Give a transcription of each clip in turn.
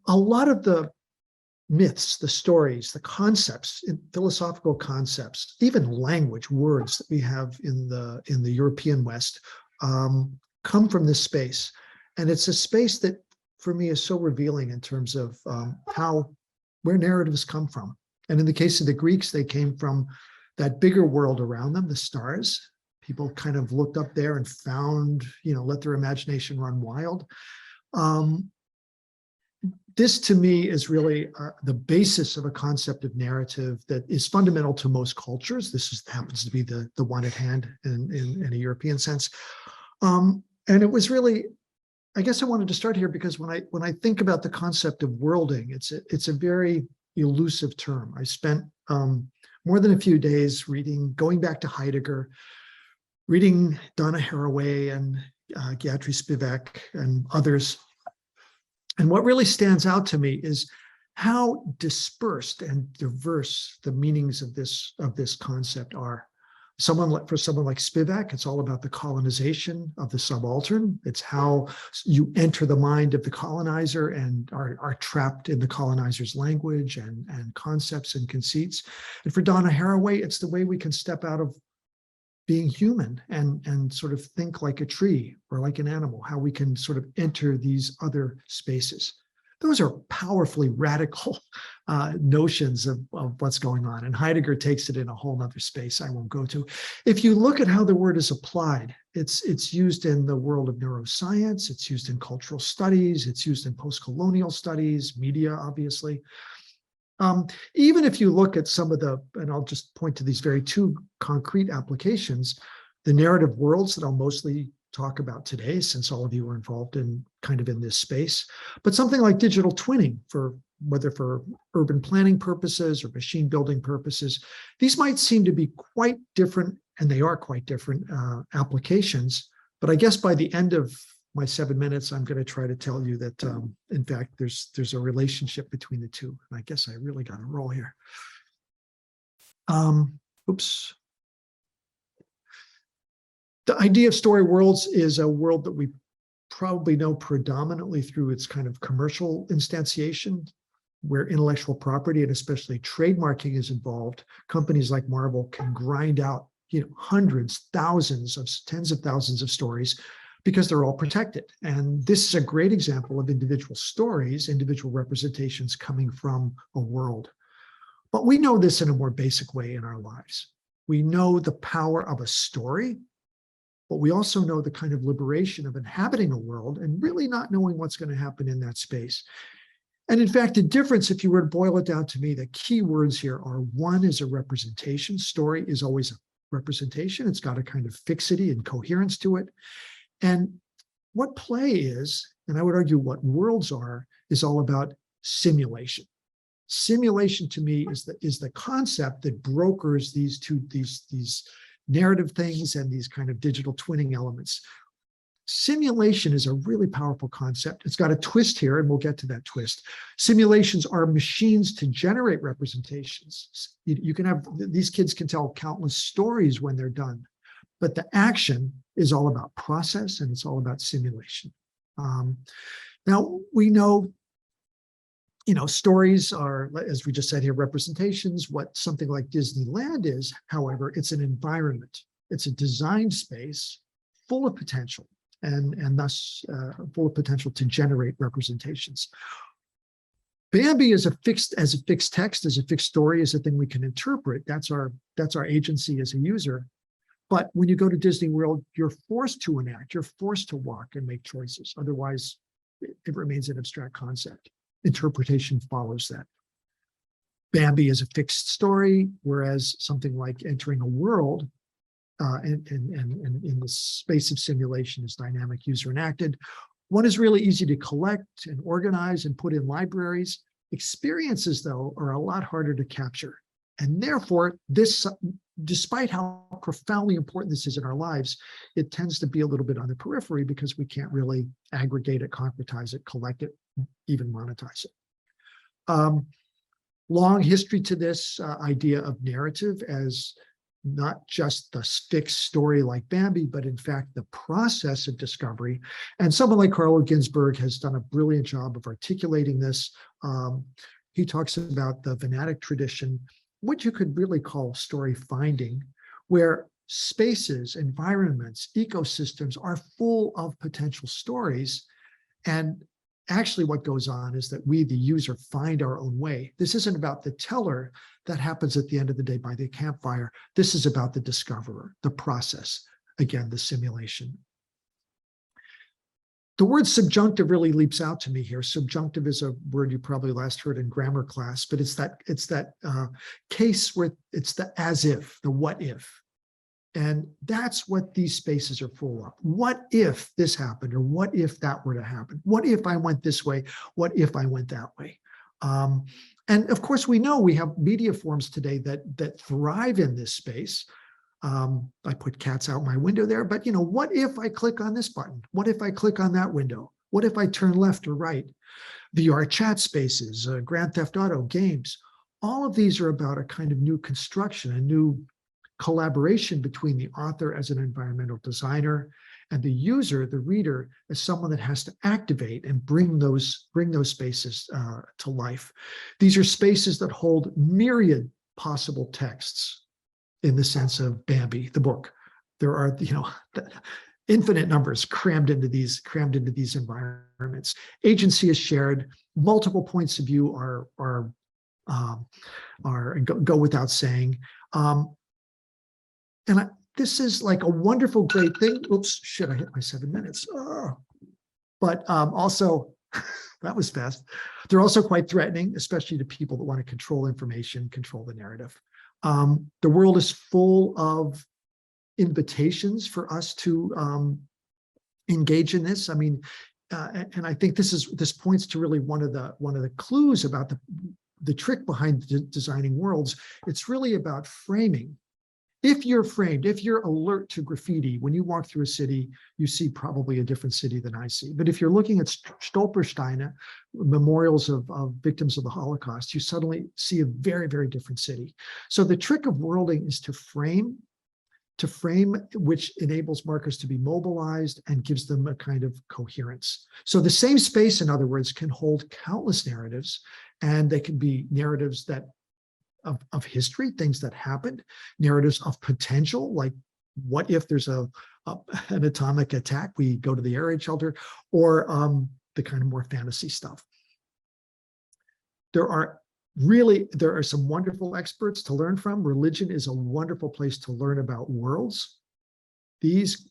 a lot of the myths, the stories, the concepts, philosophical concepts, even language, words that we have in the European West come from this space. And it's a space that, for me, is so revealing in terms of where narratives come from. And in the case of the Greeks, they came from that bigger world around them, the stars. People kind of looked up there and found, let their imagination run wild. This, to me, is really the basis of a concept of narrative that is fundamental to most cultures. This happens to be the one at hand in a European sense. And it was really, I guess I wanted to start here because when I think about the concept of worlding, it's a very elusive term. I spent more than a few days going back to Heidegger, reading Donna Haraway and Gayatri Spivak and others. And what really stands out to me is how dispersed and diverse the meanings of this concept are. For someone like Spivak, it's all about the colonization of the subaltern. It's how you enter the mind of the colonizer and are trapped in the colonizer's language and concepts and conceits. And for Donna Haraway, it's the way we can step out of being human and sort of think like a tree or like an animal, how we can sort of enter these other spaces. Those are powerfully radical notions of what's going on. And Heidegger takes it in a whole nother space I won't go to. If you look at how the word is applied, it's used in the world of neuroscience, it's used in cultural studies, it's used in post-colonial studies, media, obviously. Even if you look at some of and I'll just point to these very two concrete applications, the narrative worlds that I'll mostly talk about today, since all of you are involved in this space, but something like digital twinning, whether for urban planning purposes or machine building purposes, these might seem to be quite different, and they are quite different applications. But I guess by the end of my 7 minutes, I'm going to try to tell you that, in fact, there's a relationship between the two. And I guess I really got to roll here. Oops. The idea of story worlds is a world that we probably know predominantly through its kind of commercial instantiation, where intellectual property and especially trademarking is involved. Companies like Marvel can grind out, hundreds, thousands, tens of thousands of stories because they're all protected. And this is a great example of individual stories, individual representations coming from a world. But we know this in a more basic way in our lives. We know the power of a story, but we also know the kind of liberation of inhabiting a world and really not knowing what's going to happen in that space. And in fact, the difference, if you were to boil it down to me, the key words here are: one is a representation. Story is always a representation. It's got a kind of fixity and coherence to it. And what play is, and I would argue what worlds are, is all about simulation. Simulation, to me, is the concept that brokers these narrative things and these kind of digital twinning elements. Simulation is a really powerful concept. It's got a twist here, and we'll get to that twist. Simulations are machines to generate representations. You can have, these kids can tell countless stories when they're done, but the action is all about process, and it's all about simulation. Now, we know, stories are, as we just said here, representations. What something like Disneyland is, however, it's an environment. It's a designed space full of potential, and thus full of potential to generate representations. Bambi is a fixed text, as a fixed story, is a thing we can interpret. That's our agency as a user. But when you go to Disney World, you're forced to enact, you're forced to walk and make choices. Otherwise, it remains an abstract concept. Interpretation follows that. Bambi is a fixed story, whereas something like entering a world and in the space of simulation is dynamic, user enacted. One is really easy to collect and organize and put in libraries. Experiences, though, are a lot harder to capture. And therefore, this, despite how profoundly important this is in our lives, it tends to be a little bit on the periphery because we can't really aggregate it, concretize it, collect it, even monetize it. Long history to this idea of narrative as not just the fixed story like Bambi, but in fact, the process of discovery. And someone like Carlo Ginzburg has done a brilliant job of articulating this. He talks about the Venadic tradition, what you could really call story finding, where spaces, environments, ecosystems are full of potential stories. And actually what goes on is that we, the user, find our own way. This isn't about the teller that happens at the end of the day by the campfire. This is about the discoverer, the process, again, the simulation. The word subjunctive really leaps out to me here. Subjunctive is a word you probably last heard in grammar class, but it's that case where it's the as if, the what if. And that's what these spaces are full of. What if this happened, or what if that were to happen? What if I went this way? What if I went that way? And of course, we know we have media forms today that thrive in this space. I put cats out my window there, but what if I click on this button? What if I click on that window? What if I turn left or right? VR chat spaces, Grand Theft Auto games, all of these are about a kind of new construction, a new collaboration between the author as an environmental designer and the user, the reader, as someone that has to activate and bring those spaces to life. These are spaces that hold myriad possible texts in the sense of Bambi, the book. There are, infinite numbers crammed into these environments. Agency is shared. Multiple points of view go without saying. And this is like a wonderful, great thing. Oops, shit, I hit my 7 minutes. Oh. But also, that was fast. They're also quite threatening, especially to people that want to control information, control the narrative. The world is full of invitations for us to engage in this. I mean, and I think this points to really one of the clues about the trick behind designing worlds. It's really about framing. If you're framed, if you're alert to graffiti, when you walk through a city, you see probably a different city than I see. But if you're looking at Stolpersteine, memorials of victims of the Holocaust, you suddenly see a very, very different city. So the trick of worlding is to frame, which enables markers to be mobilized and gives them a kind of coherence. So the same space, in other words, can hold countless narratives, and they can be narratives that of history, things that happened, narratives of potential, like what if there's an atomic attack, we go to the air raid shelter, or the kind of more fantasy stuff. There are some wonderful experts to learn from. Religion is a wonderful place to learn about worlds. These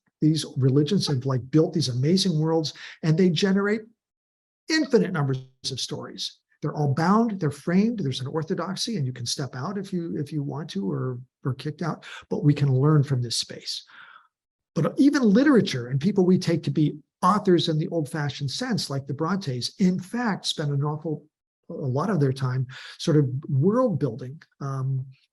religions have built these amazing worlds, and they generate infinite numbers of stories. They're all bound, they're framed, there's an orthodoxy, and you can step out if you want to, or kicked out, but we can learn from this space. But even literature and people we take to be authors in the old-fashioned sense, like the Brontes, in fact, spend a lot of their time sort of world building.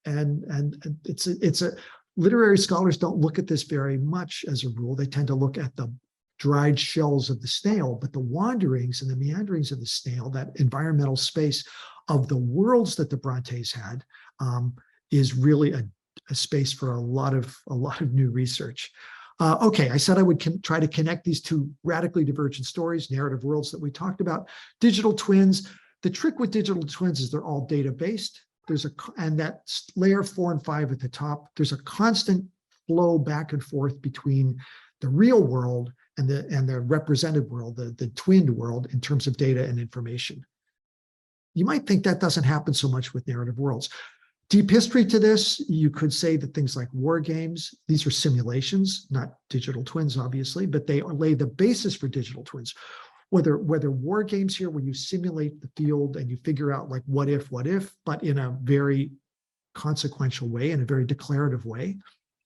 And it's a literary scholars don't look at this very much as a rule. They tend to look at the dried shells of the snail, but the wanderings and the meanderings of the snail, that environmental space of the worlds that the Brontes had, is really a space for a lot of new research. Okay, I said I would try to connect these two radically divergent stories, narrative worlds that we talked about. Digital twins. The trick with digital twins is they're all data-based. And that layer 4 and 5 at the top, there's a constant flow back and forth between the real world and the represented world, the twinned world, in terms of data and information. You might think that doesn't happen so much with narrative worlds. Deep history to this, you could say that things like war games, these are simulations, not digital twins, obviously, but they lay the basis for digital twins. Whether war games here, where you simulate the field and you figure out what if, but in a very consequential way, in a very declarative way,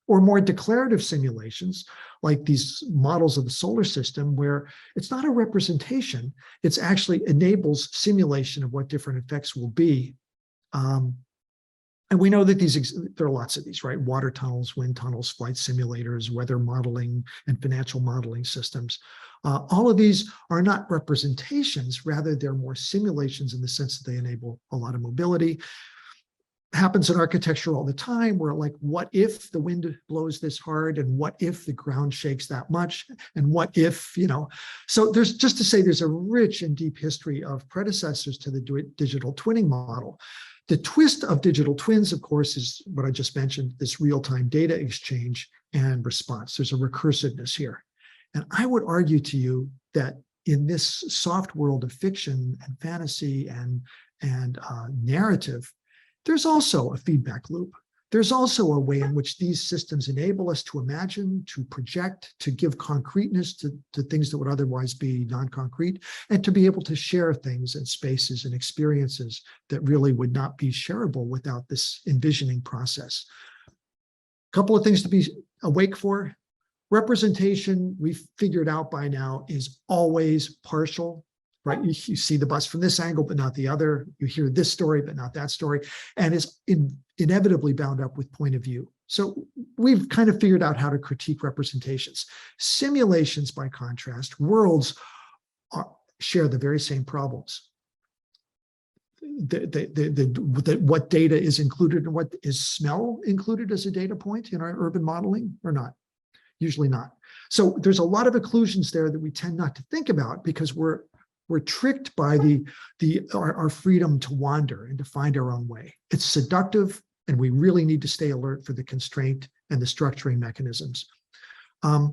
or more declarative simulations, like these models of the solar system, where it's not a representation, it's actually enables simulation of what different effects will be. And we know that there are lots of these, right? Water tunnels, wind tunnels, flight simulators, weather modeling, and financial modeling systems. All of these are not representations, rather they're more simulations in the sense that they enable a lot of mobility. happens in architecture all the time, where like, what if the wind blows this hard, and what if the ground shakes that much, and what if, so there's, just to say, there's a rich and deep history of predecessors to the digital twinning model. The twist of digital twins, of course, is what I just mentioned, this real-time data exchange and response. There's a recursiveness here. And I would argue to you that in this soft world of fiction and fantasy and narrative, there's also a feedback loop. There's also a way in which these systems enable us to imagine, to project, to give concreteness to things that would otherwise be non-concrete, and to be able to share things and spaces and experiences that really would not be shareable without this envisioning process. A couple of things to be awake for. Representation, we've figured out by now, is always partial. Right? You see the bus from this angle, but not the other. You hear this story, but not that story. And it's inevitably bound up with point of view. So we've kind of figured out how to critique representations. Simulations, by contrast, worlds share the very same problems. What data is included and what is smell included as a data point in our urban modeling or not? Usually not. So there's a lot of occlusions there that we tend not to think about because we're tricked by our freedom to wander and to find our own way. It's seductive, and we really need to stay alert for the constraint and the structuring mechanisms. I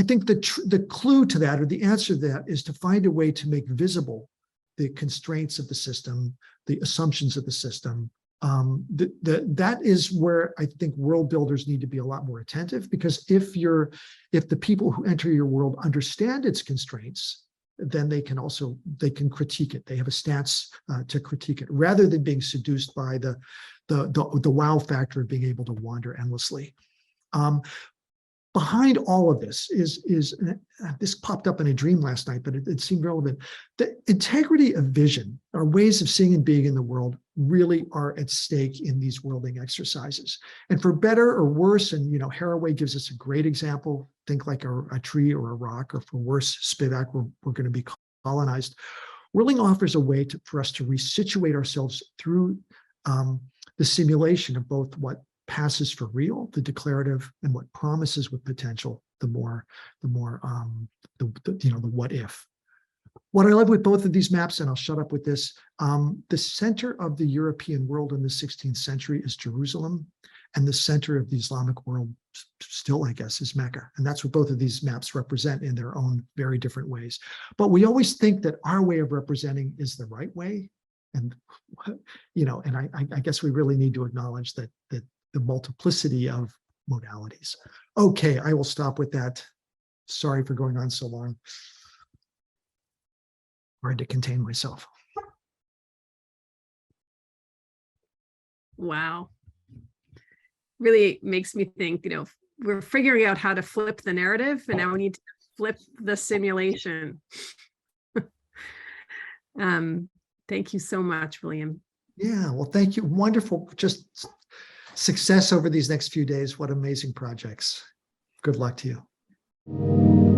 think the clue to that, or the answer to that, is to find a way to make visible the constraints of the system, the assumptions of the system. That is where I think world builders need to be a lot more attentive, because if the people who enter your world understand its constraints, then they can critique it. They have a stance to critique it, rather than being seduced by the wow factor of being able to wander endlessly. Behind all of this is this popped up in a dream last night, but it seemed relevant. The integrity of vision, our ways of seeing and being in the world, really are at stake in these worlding exercises. And for better or worse, and Haraway gives us a great example. Think like a tree or a rock, or for worse, Spivak, we're going to be colonized. Worlding offers a way for us to resituate ourselves through the simulation of both what passes for real, the declarative, and what promises with potential, the what if. What I love with both of these maps, and I'll shut up with this, the center of the European world in the 16th century is Jerusalem, and the center of the Islamic world still, I guess, is Mecca. And that's what both of these maps represent in their own very different ways. But we always think that our way of representing is the right way. And, and I guess we really need to acknowledge that the multiplicity of modalities. Okay, I will stop with that. Sorry for going on so long. Hard to contain myself. Wow. Really makes me think, we're figuring out how to flip the narrative, and now we need to flip the simulation. Thank you so much, William. Yeah, well, thank you. Wonderful. Just success over these next few days. What amazing projects. Good luck to you.